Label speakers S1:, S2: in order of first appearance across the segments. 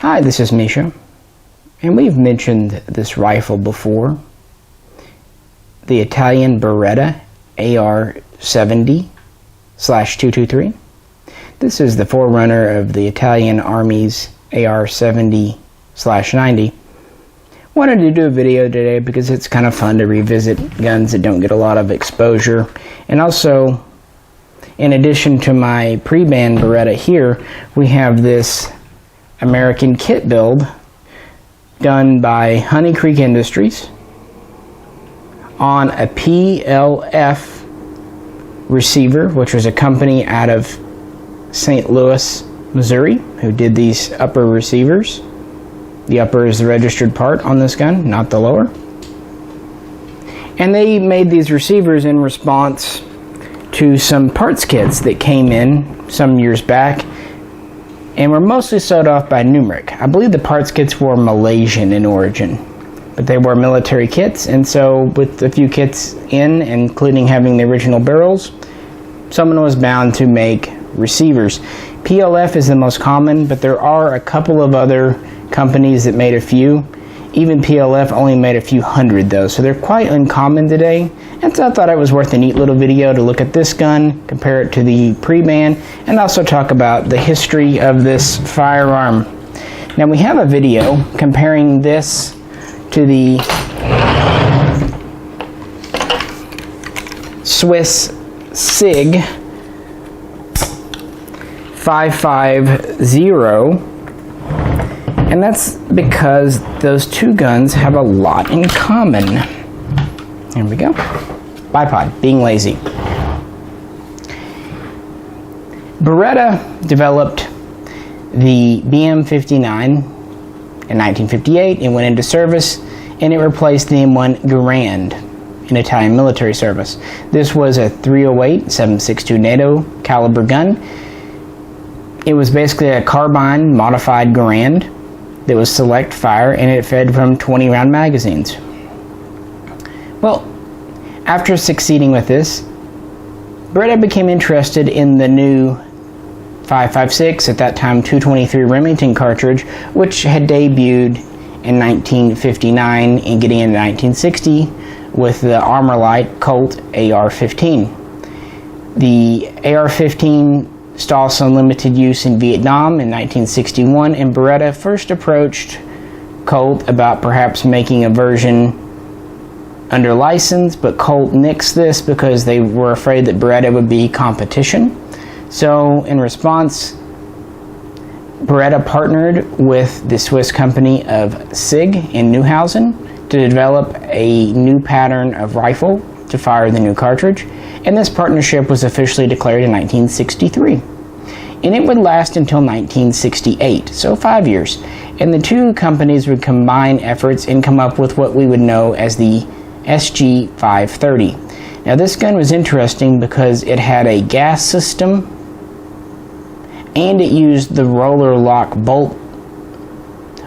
S1: Hi, this is Misha, and we've mentioned this rifle before, the Italian Beretta AR70/223. This is the forerunner of the Italian Army's AR70/90. Wanted to do a video today because it's kind of fun to revisit guns that don't get a lot of exposure, and also, in addition to my pre-band Beretta here, we have this American kit build done by Honey Creek Industries on a PLF receiver, which was a company out of St. Louis, Missouri, who did these upper receivers. The upper is the registered part on this gun, not the lower. And they made these receivers in response to some parts kits that came in some years back and were mostly sold off by Numeric. I believe the parts kits were Malaysian in origin, but they were military kits, and so with a few kits in, including having the original barrels, someone was bound to make receivers. PLF is the most common, but there are a couple of other companies that made a few. Even PLF only made a few hundred though, so they're quite uncommon today. And so I thought it was worth a neat little video to look at this gun, compare it to the pre-band, and also talk about the history of this firearm. Now we have a video comparing this to the Swiss SIG 550, and that's because those two guns have a lot in common. Here we go. Bipod, being lazy. Beretta developed the BM59 in 1958. It went into service, and it replaced the M1 Garand in Italian military service. This was a 308 7.62 NATO caliber gun. It was basically a carbine modified Garand that was select fire, and it fed from 20-round magazines. Well, after succeeding with this, Beretta became interested in the new 5.56, at that time 223 Remington Cartridge, which had debuted in 1959 and getting into 1960 with the Armorlight Colt AR-15. The AR-15 saw some limited use in Vietnam in 1961, and Beretta first approached Colt about perhaps making a version under license, but Colt nixed this because they were afraid that Beretta would be competition. So in response, Beretta partnered with the Swiss company of SIG in Neuhausen to develop a new pattern of rifle to fire the new cartridge, and this partnership was officially declared in 1963. And it would last until 1968, so 5 years. And the two companies would combine efforts and come up with what we would know as the SG530. Now this gun was interesting because it had a gas system and it used the roller lock bolt,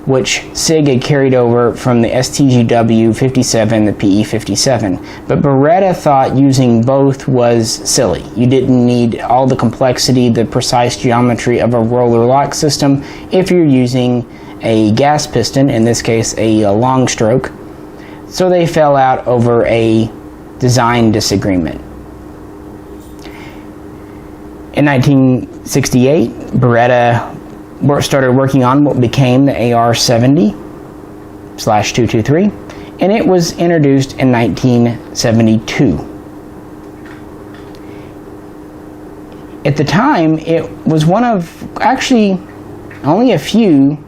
S1: which SIG had carried over from the STGW57, the PE57. But Beretta thought using both was silly. You didn't need all the complexity, the precise geometry of a roller lock system if you're using a gas piston, in this case a long stroke. So they fell out over a design disagreement. In 1968, Beretta started working on what became the AR70/223, and it was introduced in 1972. At the time, it was one of actually only a few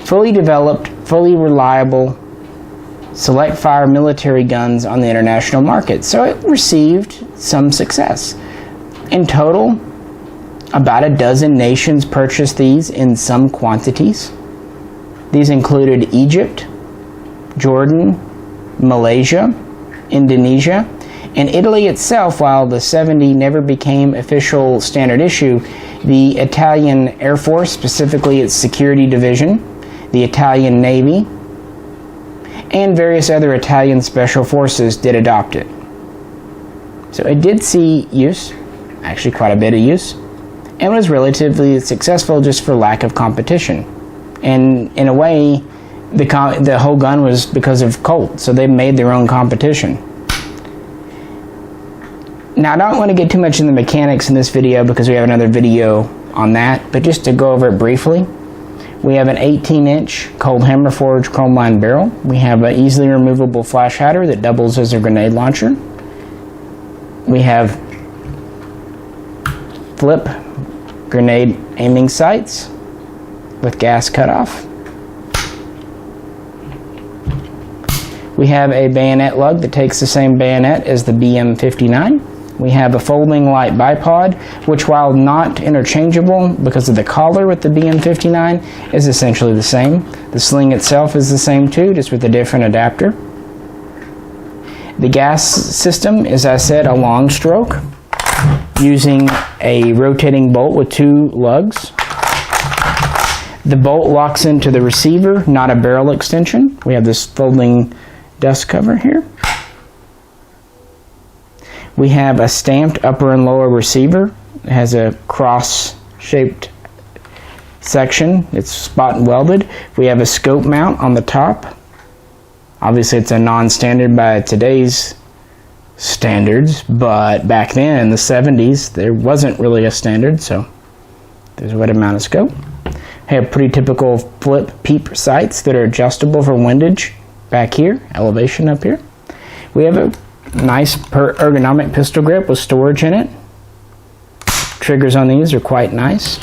S1: fully developed, fully reliable select fire military guns on the international market, so it received some success. In total, about a dozen nations purchased these in some quantities. These included Egypt, Jordan, Malaysia, Indonesia, and Italy itself. While the 70 never became official standard issue, the Italian Air Force, specifically its security division, the Italian Navy, and various other Italian special forces did adopt it. So it did see use, actually quite a bit of use, and was relatively successful just for lack of competition. And in a way, the whole gun was because of Colt, so they made their own competition. Now, I don't want to get too much in the mechanics in this video because we have another video on that, but just to go over it briefly, we have an 18-inch cold hammer forged chrome lined barrel. We have an easily removable flash hider that doubles as a grenade launcher. We have flip grenade aiming sights with gas cutoff. We have a bayonet lug that takes the same bayonet as the BM59. We have a folding light bipod, which while not interchangeable because of the collar with the BM59, is essentially the same. The sling itself is the same too, just with a different adapter. The gas system, as I said, a long stroke, using a rotating bolt with 2 lugs. The bolt locks into the receiver, not a barrel extension. We have this folding dust cover here. We have a stamped upper and lower receiver. It has a cross-shaped section. It's spot and welded. We have a scope mount on the top. Obviously, it's a non-standard by today's standards, but back then in the 70s, there wasn't really a standard, so there's a way to mount a scope. We have pretty typical flip peep sights that are adjustable for windage back here, elevation up here. We have a nice ergonomic pistol grip with storage in it. Triggers on these are quite nice.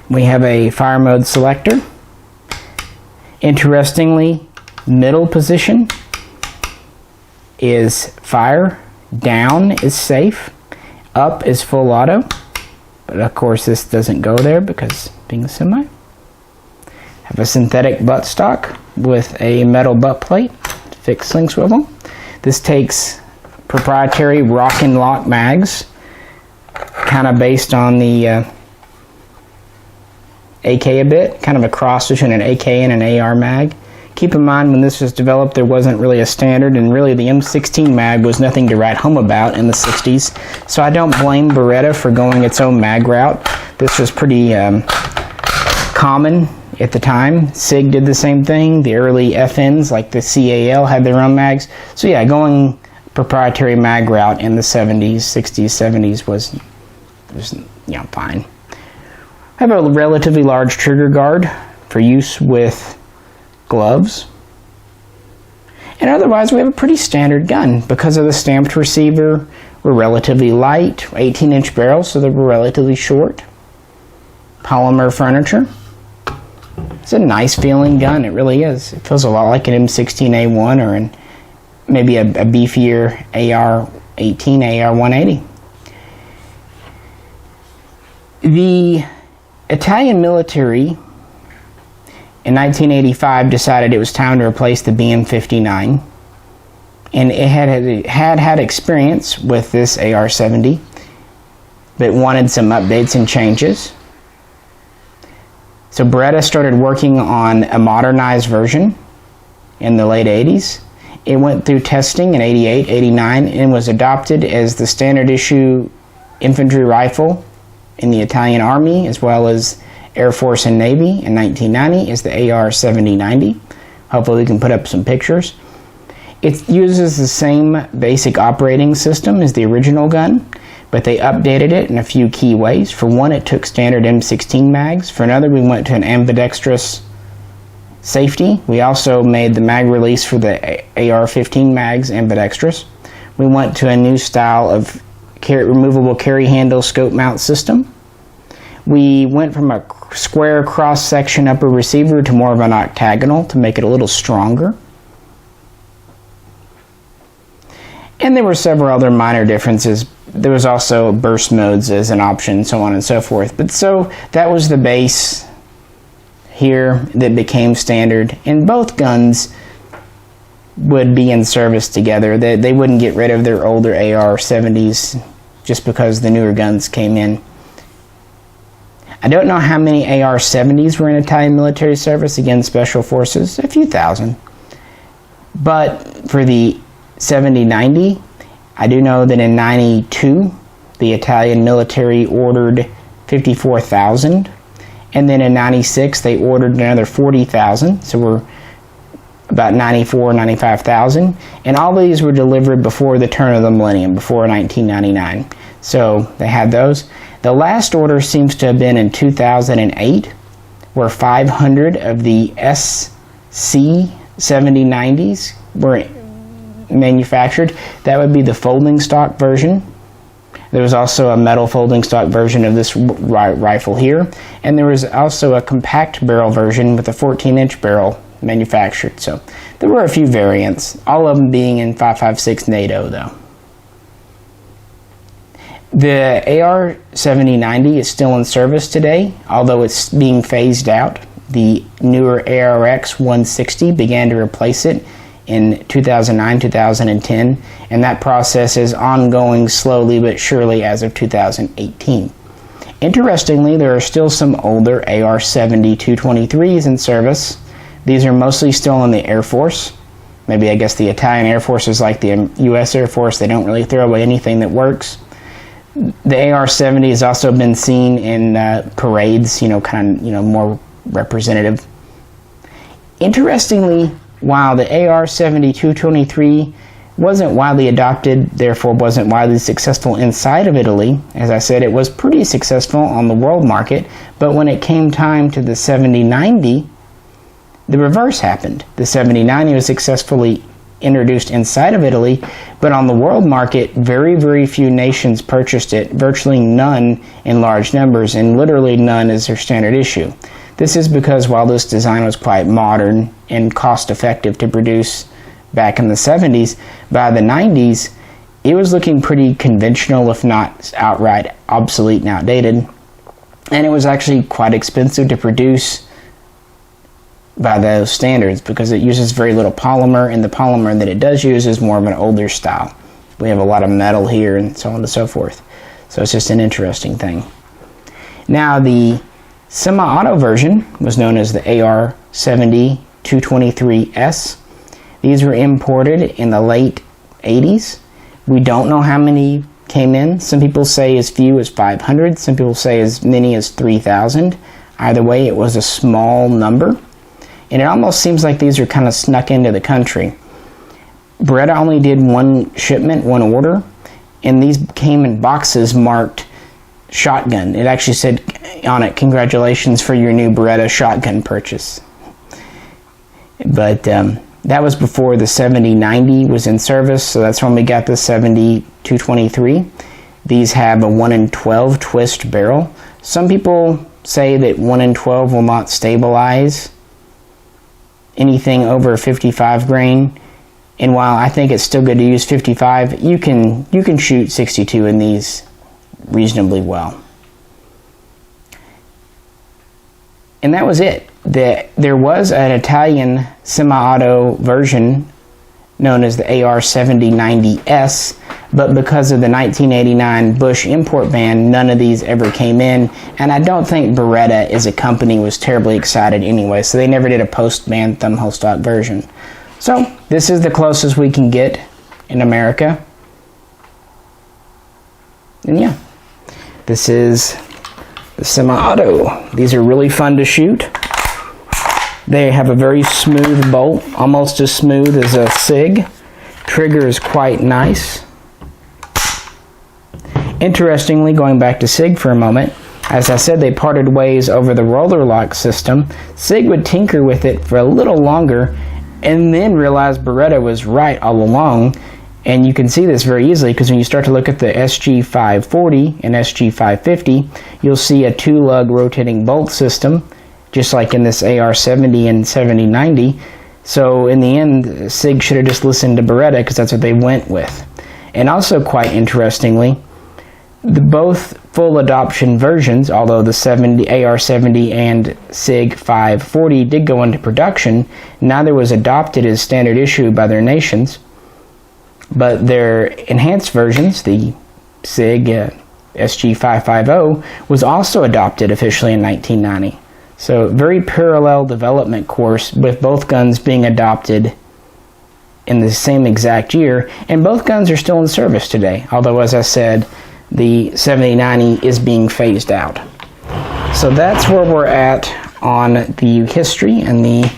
S1: We have a fire mode selector. Interestingly, middle position is fire, down is safe, up is full auto, but of course this doesn't go there because being a semi. Have a synthetic buttstock with a metal butt plate, fixed sling swivel. This takes proprietary rock and lock mags, kind of based on the AK a bit, kind of a cross between an AK and an AR mag. Keep in mind, when this was developed, there wasn't really a standard, and really the M16 mag was nothing to write home about in the 60s. So I don't blame Beretta for going its own mag route. This was pretty common at the time. SIG did the same thing. The early FNs, like the CAL, had their own mags. So yeah, going proprietary mag route in the 70s, 60s, 70s was you know, fine. I have a relatively large trigger guard for use with gloves. And otherwise, we have a pretty standard gun. Because of the stamped receiver, we're relatively light, 18-inch barrels, so they're relatively short. Polymer furniture. It's a nice feeling gun, it really is. It feels a lot like an M16A1 or maybe a beefier AR18, AR180. The Italian military in 1985 decided it was time to replace the BM59, and it had experience with this AR70, but wanted some updates and changes. So Beretta started working on a modernized version in the late 80s. It went through testing in 88, 89, and was adopted as the standard issue infantry rifle in the Italian Army, as well as Air Force and Navy in 1990 is the AR70-90. Hopefully we can put up some pictures. It uses the same basic operating system as the original gun, but they updated it in a few key ways. For one, it took standard M16 mags. For another, we went to an ambidextrous safety. We also made the mag release for the AR-15 mags ambidextrous. We went to a new style of removable carry handle scope mount system. We went from a square cross-section upper receiver to more of an octagonal to make it a little stronger. And there were several other minor differences. There was also burst modes as an option, so on and so forth. But so that was the base here that became standard. And both guns would be in service together. They wouldn't get rid of their older AR-70s just because the newer guns came in. I don't know how many AR-70s were in Italian military service. Again, special forces, a few thousand. But for the 70-90, I do know that in 92, the Italian military ordered 54,000. And then in 96, they ordered another 40,000. So we're about 94, 95,000. And all these were delivered before the turn of the millennium, before 1999. So they had those. The last order seems to have been in 2008, where 500 of the SC7090s were manufactured. That would be the folding stock version. There was also a metal folding stock version of this rifle here, and there was also a compact barrel version with a 14-inch barrel manufactured. So there were a few variants, all of them being in 5.56 NATO though. The AR7090 is still in service today, although it's being phased out. The newer ARX160 began to replace it in 2009, 2010, and that process is ongoing slowly but surely as of 2018. Interestingly, there are still some older AR70 223s in service. These are mostly still in the Air Force. Maybe I guess the Italian Air Force is like the US Air Force. They don't really throw away anything that works. The AR70 has also been seen in parades, more representative. Interestingly, while the AR70 223 wasn't widely adopted, therefore wasn't widely successful inside of Italy, as I said, it was pretty successful on the world market, but when it came time to the 7090, the reverse happened. The 7090 was successfully introduced inside of Italy, but on the world market, very, very few nations purchased it, virtually none in large numbers, and literally none is their standard issue. This is because while this design was quite modern and cost-effective to produce back in the 70s, by the 90s, it was looking pretty conventional, if not outright obsolete and outdated, and it was actually quite expensive to produce by those standards because it uses very little polymer, and the polymer that it does use is more of an older style. We have a lot of metal here and so on and so forth. So it's just an interesting thing. Now the semi-auto version was known as the AR70 223S. These were imported in the late 80s. We don't know how many came in. Some people say as few as 500. Some people say as many as 3,000. Either way, it was a small number. And it almost seems like these are kind of snuck into the country. Beretta only did one shipment, one order, and these came in boxes marked shotgun. It actually said on it, "Congratulations for your new Beretta shotgun purchase." But that was before the 7090 was in service, so that's when we got the 70-223. These have a 1 in 12 twist barrel. Some people say that 1 in 12 will not stabilize anything over 55 grain, and while I think it's still good to use 55, you can shoot 62 in these reasonably well. And that was it. There was an Italian semi-auto version known as the AR7090S, but because of the 1989 Bush import ban, none of these ever came in, and I don't think Beretta as a company was terribly excited anyway, so they never did a post-ban thumbhole stock version. So this is the closest we can get in America. And yeah, this is the semi-auto. These are really fun to shoot. They have a very smooth bolt, almost as smooth as a SIG. Trigger is quite nice. Interestingly, going back to SIG for a moment, as I said, they parted ways over the roller lock system. SIG would tinker with it for a little longer and then realized Beretta was right all along. And you can see this very easily because when you start to look at the SG540 and SG550, you'll see a two-lug rotating bolt system, just like in this AR70 and 7090. So in the end, SIG should have just listened to Beretta because that's what they went with. And also quite interestingly, both full adoption versions, although the AR70 and SIG 540 did go into production, neither was adopted as standard issue by their nations. But their enhanced versions, the SIG SG550, was also adopted officially in 1990. So very parallel development course with both guns being adopted in the same exact year, and both guns are still in service today. Although, as I said, the 70-90 is being phased out. So that's where we're at on the history and the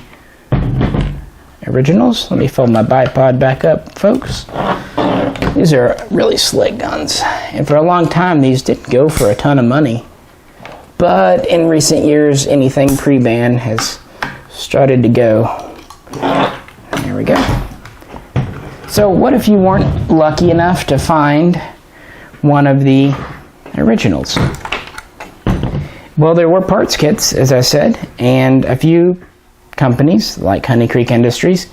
S1: originals. Let me fold my bipod back up, folks. These are really slick guns, and for a long time these didn't go for a ton of money, but in recent years anything pre-ban has started to go. There we go. So what if you weren't lucky enough to find one of the originals? Well, there were parts kits, as I said, and a few companies like Honey Creek Industries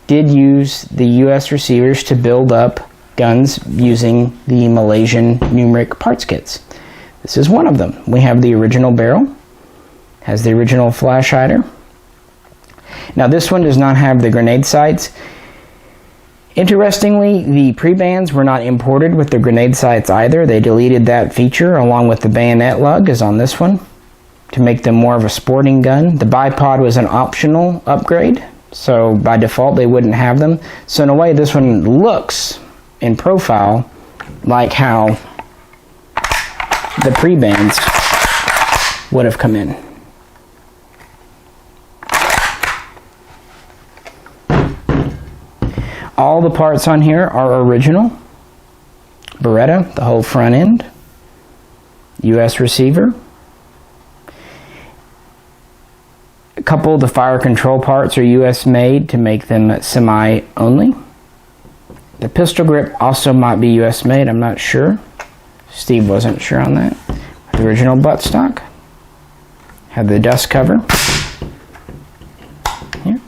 S1: did use the US receivers to build up guns using the Malaysian numeric parts kits. This is one of them. We have the original barrel, has the original flash hider. Now this one does not have the grenade sights. Interestingly, the pre-bans were not imported with the grenade sights either. They deleted that feature along with the bayonet lug is on this one to make them more of a sporting gun. The bipod was an optional upgrade, so by default they wouldn't have them. So in a way this one looks in profile like how the pre-bans would have come in. All the parts on here are original. Beretta, the whole front end, US receiver. A couple of the fire control parts are US made to make them semi only. The pistol grip also might be US made, I'm not sure. Steve wasn't sure on that. The original buttstock. Had the dust cover. Here.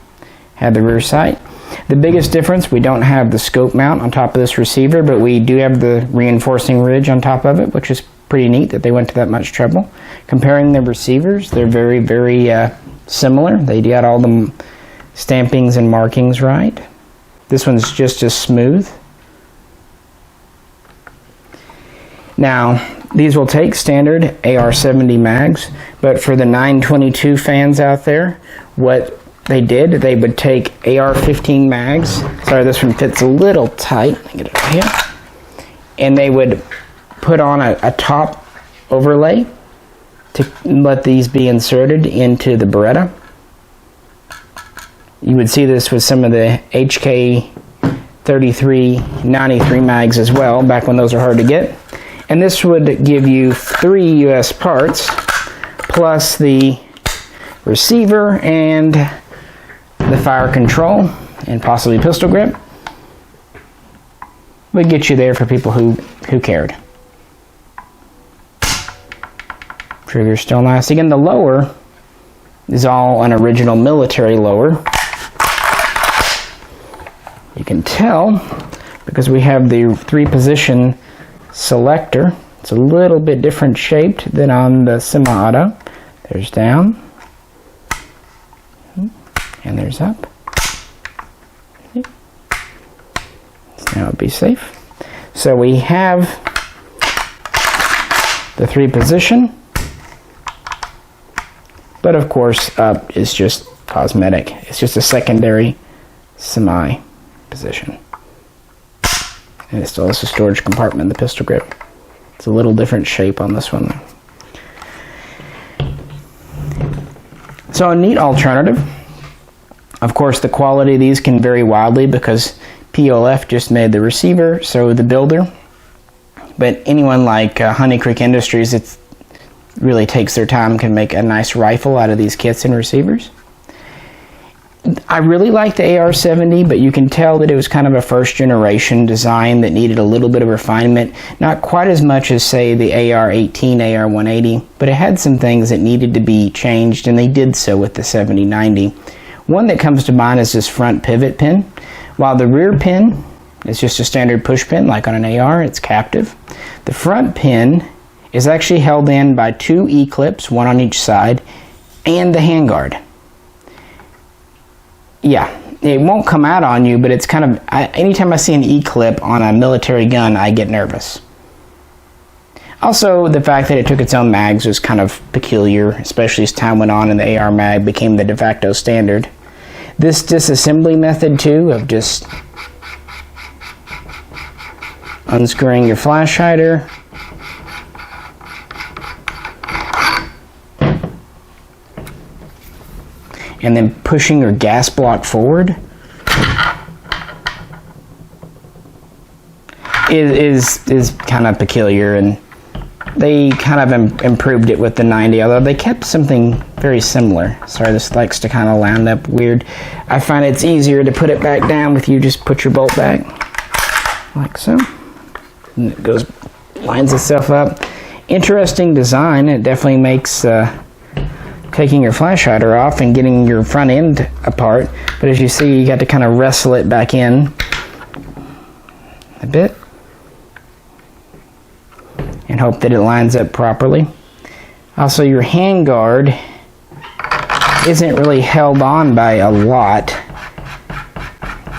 S1: Had the rear sight. The biggest difference, we don't have the scope mount on top of this receiver, but we do have the reinforcing ridge on top of it, which is pretty neat that they went to that much trouble. Comparing the receivers, they're very, very similar. They got all the stampings and markings right. This one's just as smooth. Now, these will take standard AR70 mags, but for the 922 fans out there, what they did, they would take AR15 mags. Sorry, this one fits a little tight. Let me get it right here. And they would put on a top overlay to let these be inserted into the Beretta. You would see this with some of the HK 3393 mags as well, back when those were hard to get. And this would give you 3 US parts, plus the receiver and the fire control, and possibly pistol grip. Would get you there for people who cared. Trigger's still nice. Again, the lower is all an original military lower. You can tell because we have the 3-position selector. It's a little bit different shaped than on the semi-auto. There's down. And there's up. So now it'll be safe. So we have the 3-position, but of course up is just cosmetic. It's just a secondary semi position. And it still has a storage compartment in the pistol grip. It's a little different shape on this one. So a neat alternative. Of course, the quality of these can vary wildly because PLF just made the receiver, so the builder. But anyone like Honey Creek Industries, it really takes their time, can make a nice rifle out of these kits and receivers. I really like the AR70, but you can tell that it was kind of a first-generation design that needed a little bit of refinement. Not quite as much as, say, the AR18, AR180, but it had some things that needed to be changed, and they did so with the 7090. One that comes to mind is this front pivot pin. While the rear pin is just a standard push pin, like on an AR, it's captive. The front pin is actually held in by 2 E-clips, one on each side, and the handguard. Yeah, it won't come out on you, but it's kind of, anytime I see an E-clip on a military gun, I get nervous. Also, the fact that it took its own mags was kind of peculiar, especially as time went on and the AR mag became the de facto standard. This disassembly method, too, of just unscrewing your flash hider, and then pushing your gas block forward is kind of peculiar, and they kind of improved it with the 90, although they kept something very similar. Sorry, this likes to kind of land up weird. I find it's easier to put it back down if you just put your bolt back like so, and it goes, lines itself up. Interesting design. It definitely makes taking your flash hider off and getting your front end apart, but as you see, you got to kind of wrestle it back in a bit and hope that it lines up properly. Also, your handguard isn't really held on by a lot.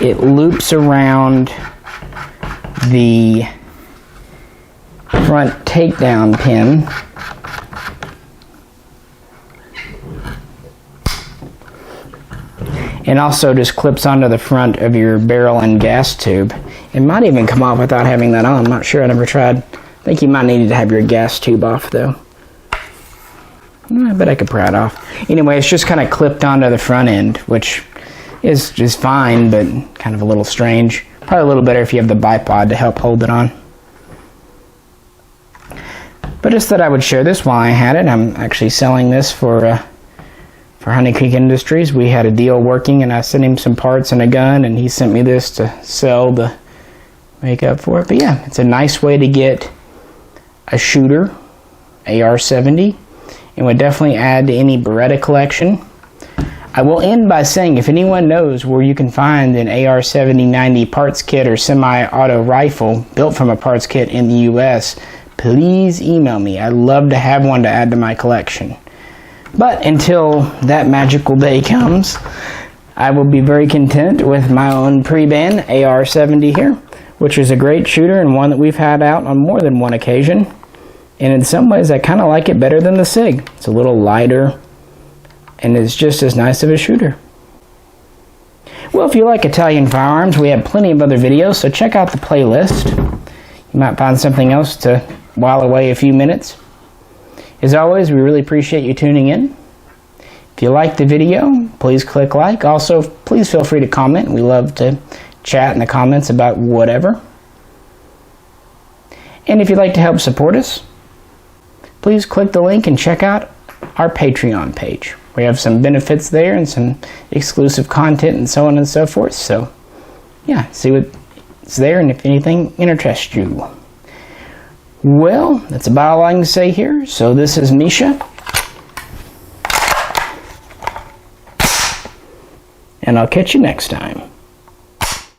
S1: It loops around the front takedown pin, and also just clips onto the front of your barrel and gas tube. It might even come off without having that on. I'm not sure, I never tried. I think you might need to have your gas tube off though. I bet I could pry it off. Anyway, it's just kind of clipped onto the front end, which is just fine, but kind of a little strange. Probably a little better if you have the bipod to help hold it on. But just thought I would share this while I had it. I'm actually selling this for Honey Creek Industries. We had a deal working, and I sent him some parts and a gun, and he sent me this to sell the makeup for it. But yeah, it's a nice way to get a shooter, AR70, and would definitely add to any Beretta collection. I will end by saying, if anyone knows where you can find an AR70-90 parts kit or semi-auto rifle built from a parts kit in the US, please email me. I'd love to have one to add to my collection. But until that magical day comes, I will be very content with my own pre-ban AR70 here, which is a great shooter and one that we've had out on more than one occasion. And in some ways, I kind of like it better than the SIG. It's a little lighter, and it's just as nice of a shooter. Well, if you like Italian firearms, we have plenty of other videos, so check out the playlist. You might find something else to while away a few minutes. As always, we really appreciate you tuning in. If you liked the video, please click like. Also, please feel free to comment. We love to chat in the comments about whatever. And if you'd like to help support us, please click the link and check out our Patreon page. We have some benefits there and some exclusive content and so on and so forth. So, yeah, see what's there and if anything interests you. Well, that's about all I can say here. So this is Misha. And I'll catch you next time.